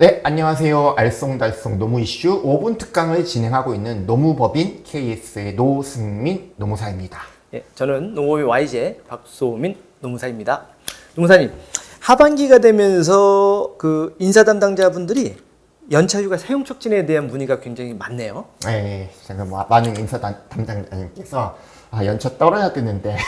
네, 안녕하세요. 알쏭달쏭 노무 이슈 5분 특강을 진행하고 있는 노무법인 KS의 노승민 노무사입니다. 예, 저는 농업의 YJ 박소민 노무사입니다. 노무사님, 하반기가 되면서 그 인사 담당자분들이 연차휴가 사용 촉진에 대한 문의가 굉장히 많네요. 네, 제가 많은 인사 담당자님께서 연차 떨어야 되는데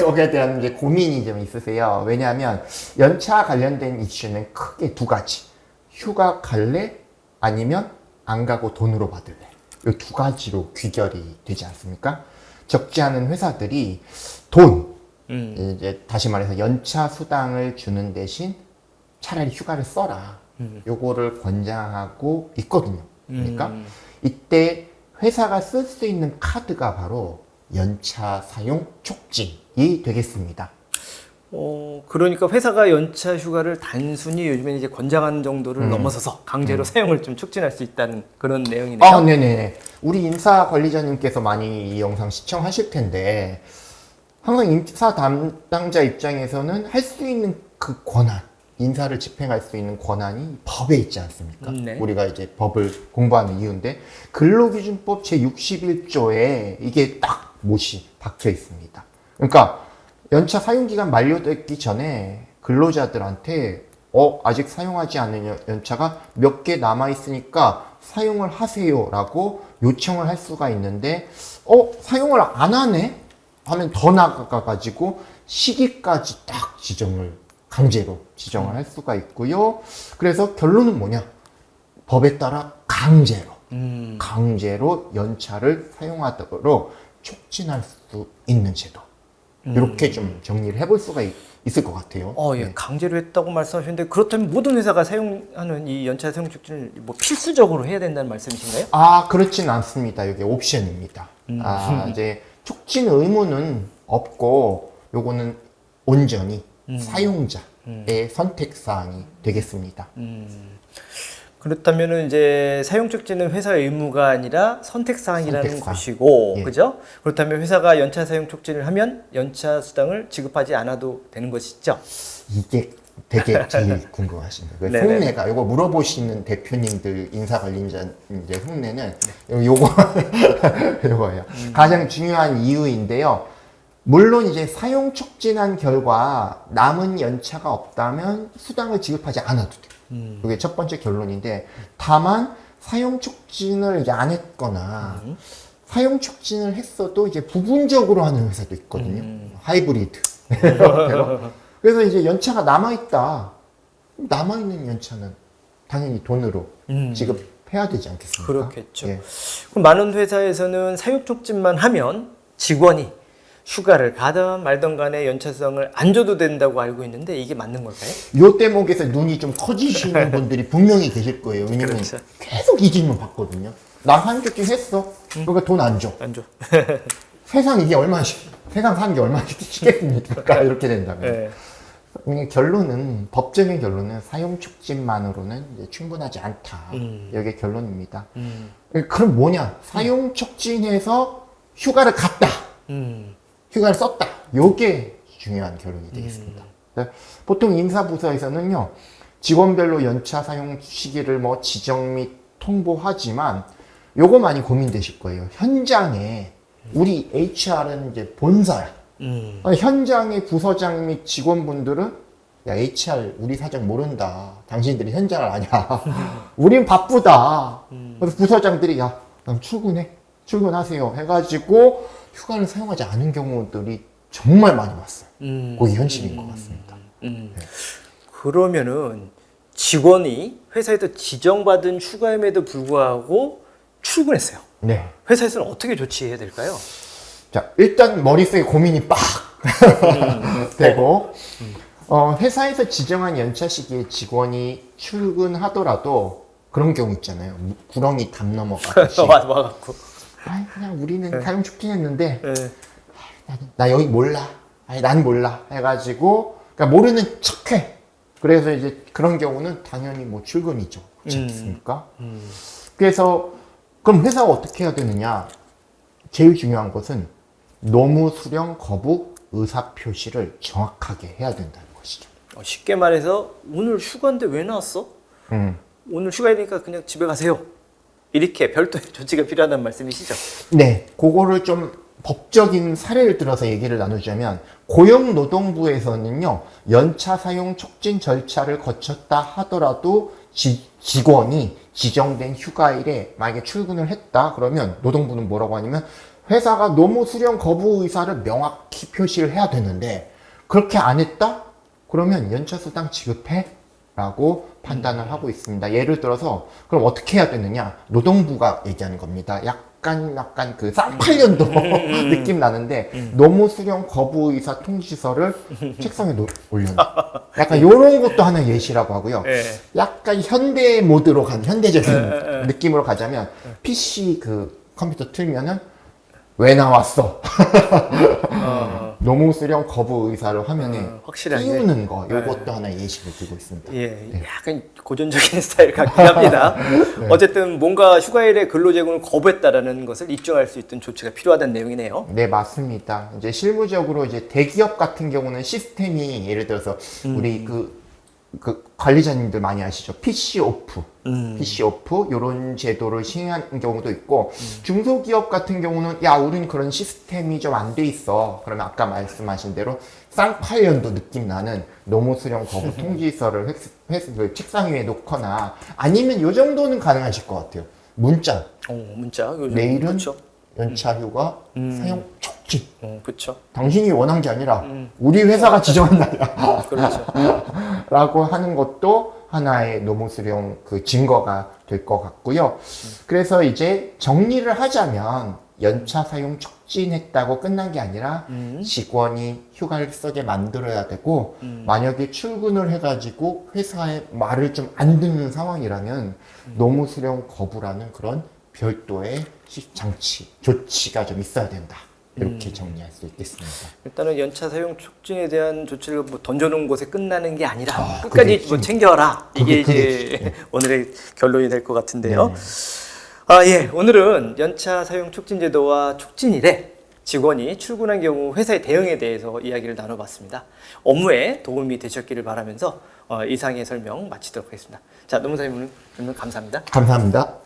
거기에 대한 이제 고민이 좀 있으세요. 왜냐하면 연차 관련된 이슈는 크게 두 가지. 휴가 갈래? 아니면 안 가고 돈으로 받을래? 이 두 가지로 귀결이 되지 않습니까? 적지 않은 회사들이 돈, 이제 다시 말해서 연차 수당을 주는 대신 차라리 휴가를 써라. 요거를 권장하고 있거든요. 그러니까 이때 회사가 쓸 수 있는 카드가 바로 연차 사용 촉진이 되겠습니다. 그러니까 회사가 연차 휴가를 단순히 요즘에 이제 권장하는 정도를 넘어서서 강제로 사용을 좀 촉진할 수 있다는 그런 내용이네요. 네네. 우리 인사 관리자님께서 많이 이 영상 시청하실 텐데, 항상 인사 담당자 입장에서는 할 수 있는 그 권한, 인사를 집행할 수 있는 권한이 법에 있지 않습니까? 네. 우리가 이제 법을 공부하는 이유인데, 근로기준법 제61조에 이게 딱 못이 박혀 있습니다. 그러니까, 연차 사용기간 만료되기 전에 근로자들한테 아직 사용하지 않은 연차가 몇 개 남아있으니까 사용을 하세요 라고 요청을 할 수가 있는데 사용을 안 하네? 하면 더 나가가지고 시기까지 딱 강제로 지정을 할 수가 있고요. 그래서 결론은 뭐냐? 법에 따라 강제로 연차를 사용하도록 촉진할 수 있는 제도. 이렇게 좀 정리를 해볼 수가 있을 것 같아요. 예, 강제로 했다고 말씀하셨는데 그렇다면 모든 회사가 사용하는 이 연차 사용 촉진을 뭐 필수적으로 해야 된다는 말씀이신가요? 그렇진 않습니다. 이게 옵션입니다. 이제 촉진 의무는 없고, 요거는 온전히 사용자의 선택사항이 되겠습니다. 그렇다면은 이제 사용 촉진은 회사의 의무가 아니라 선택사항이라는 선택사항. 것이고, 예. 그죠? 그렇다면 회사가 연차 사용 촉진을 하면 연차 수당을 지급하지 않아도 되는 것이죠? 이게 되게 제일 궁금하십니다. 그 네네. 흉내가, 요거 물어보시는 대표님들, 인사관리자 이제 흉내는 요거, 요거예요. 가장 중요한 이유인데요. 물론 이제 사용 촉진한 결과 남은 연차가 없다면 수당을 지급하지 않아도 돼요. 그게 첫 번째 결론인데, 다만 사용 촉진을 이제 안 했거나 사용 촉진을 했어도 이제 부분적으로 하는 회사도 있거든요. 하이브리드. 그래서 이제 연차가 남아있다. 남아있는 연차는 당연히 돈으로 지급해야 되지 않겠습니까? 그렇겠죠. 예. 그럼 많은 회사에서는 사용 촉진만 하면 직원이 휴가를 가든 말든 간에 연차 수당을 안 줘도 된다고 알고 있는데 이게 맞는 걸까요? 요 대목에서 눈이 좀 커지시는 분들이 분명히 계실 거예요. 왜냐면 그렇죠. 계속 이 질문 받거든요. 나 사용 촉진 했어. 그러니까 돈 안 줘. 안 줘. 세상 이게 세상 사는 게 얼마나 쉽겠습니까? 이렇게 된다면. 네. 법적인 결론은 사용 촉진만으로는 이제 충분하지 않다. 이게 결론입니다. 그럼 뭐냐? 사용 촉진해서 휴가를 갔다. 휴가를 썼다. 요게 중요한 결론이 되겠습니다. 보통 인사부서에서는요, 직원별로 연차 사용 시기를 지정 및 통보하지만, 요거 많이 고민되실 거예요. 현장에, 우리 HR은 이제 본사야. 현장의 부서장 및 직원분들은, 야, HR, 우리 사정 모른다. 당신들이 현장을 아냐. 우린 바쁘다. 그래서 부서장들이, 야, 그럼 출근하세요. 해가지고, 휴가를 사용하지 않은 경우들이 정말 많이 왔어요. 그게 현실인 것 같습니다. 네. 그러면은 직원이 회사에서 지정받은 휴가임에도 불구하고 출근했어요. 네. 회사에서는 어떻게 조치해야 될까요? 자, 일단 머릿속에 고민이 빡 되고, 회사에서 지정한 연차 시기에 직원이 출근하더라도 그런 경우 있잖아요. 구렁이 담 넘어가듯이. 와갖고. 그냥 우리는 사용 촉진했는데, 네. 나 여기 몰라. 난 몰라. 해가지고, 그러니까 모르는 척해. 그래서 이제 그런 경우는 당연히 출근이죠. 그렇지 않습니까? 그래서, 그럼 회사가 어떻게 해야 되느냐? 제일 중요한 것은 노무 수령 거부 의사표시를 정확하게 해야 된다는 것이죠. 쉽게 말해서 오늘 휴가인데 왜 나왔어? 오늘 휴가이니까 그냥 집에 가세요. 이렇게 별도의 조치가 필요하다는 말씀이시죠? 네, 그거를 좀 법적인 사례를 들어서 얘기를 나누자면 고용노동부에서는요 연차 사용 촉진 절차를 거쳤다 하더라도 직원이 지정된 휴가일에 만약에 출근을 했다 그러면 노동부는 뭐라고 하냐면 회사가 노무 수령 거부 의사를 명확히 표시를 해야 되는데 그렇게 안 했다? 그러면 연차 수당 지급해? 라고 판단을 하고 있습니다. 예를 들어서 그럼 어떻게 해야 되느냐? 노동부가 얘기하는 겁니다. 약간 그 쌍팔년도 느낌 나는데 노무 수령 거부 의사 통지서를 책상에 올려놔. 약간 요런 것도 하나 예시라고 하고요. 네. 약간 현대 모드로 현대적인 느낌으로 가자면 PC 그 컴퓨터 틀면은 왜 나왔어? 노무 수령 거부 의사를 화면에 확실하게 띄우는 거 요것도 하나 예시를 들고 있습니다. 예, 네. 약간 고전적인 스타일 같긴 합니다. 네. 어쨌든 뭔가 휴가일에 근로제공을 거부했다라는 것을 입증할 수 있던 조치가 필요하다는 내용이네요. 네, 맞습니다. 이제 실무적으로 이제 대기업 같은 경우는 시스템이 예를 들어서 우리 그 관리자님들 많이 아시죠? PC 오프, PC 오프 이런 제도를 시행하는 경우도 있고 중소기업 같은 경우는 야, 우린 그런 시스템이 좀 안 돼 있어. 그러면 아까 말씀하신 대로 쌍팔년도 느낌 나는 노무 수령 거부 통지서를 책상 위에 놓거나 아니면 요 정도는 가능하실 것 같아요. 문자. 문자. 요즘 내일은 그렇죠. 연차 휴가 사용 촉진. 그렇죠. 당신이 원한 게 아니라 우리 회사가 지정한 날이야. 그렇죠. 라고 하는 것도 하나의 노무 수령 그 증거가 될 것 같고요. 그래서 이제 정리를 하자면 연차 사용 촉진했다고 끝난 게 아니라 직원이 휴가를 쓰게 만들어야 되고 만약에 출근을 해가지고 회사의 말을 좀 안 듣는 상황이라면 노무 수령 거부라는 그런 별도의 장치, 조치가 좀 있어야 된다. 이렇게 정리할 수 있겠습니다. 일단은 연차 사용 촉진에 대한 조치를 뭐 던져놓은 곳에 끝나는 게 아니라 그게 끝까지 뭐 핵심이죠. 챙겨라. 이게 그게 이제 오늘의 결론이 될 것 같은데요. 네. 예. 오늘은 연차 사용 촉진 제도와 촉진일에 직원이 출근한 경우 회사의 대응에 대해서 이야기를 나눠봤습니다. 업무에 도움이 되셨기를 바라면서 이상의 설명 마치도록 하겠습니다. 자, 노무사님 오늘 감사합니다. 감사합니다.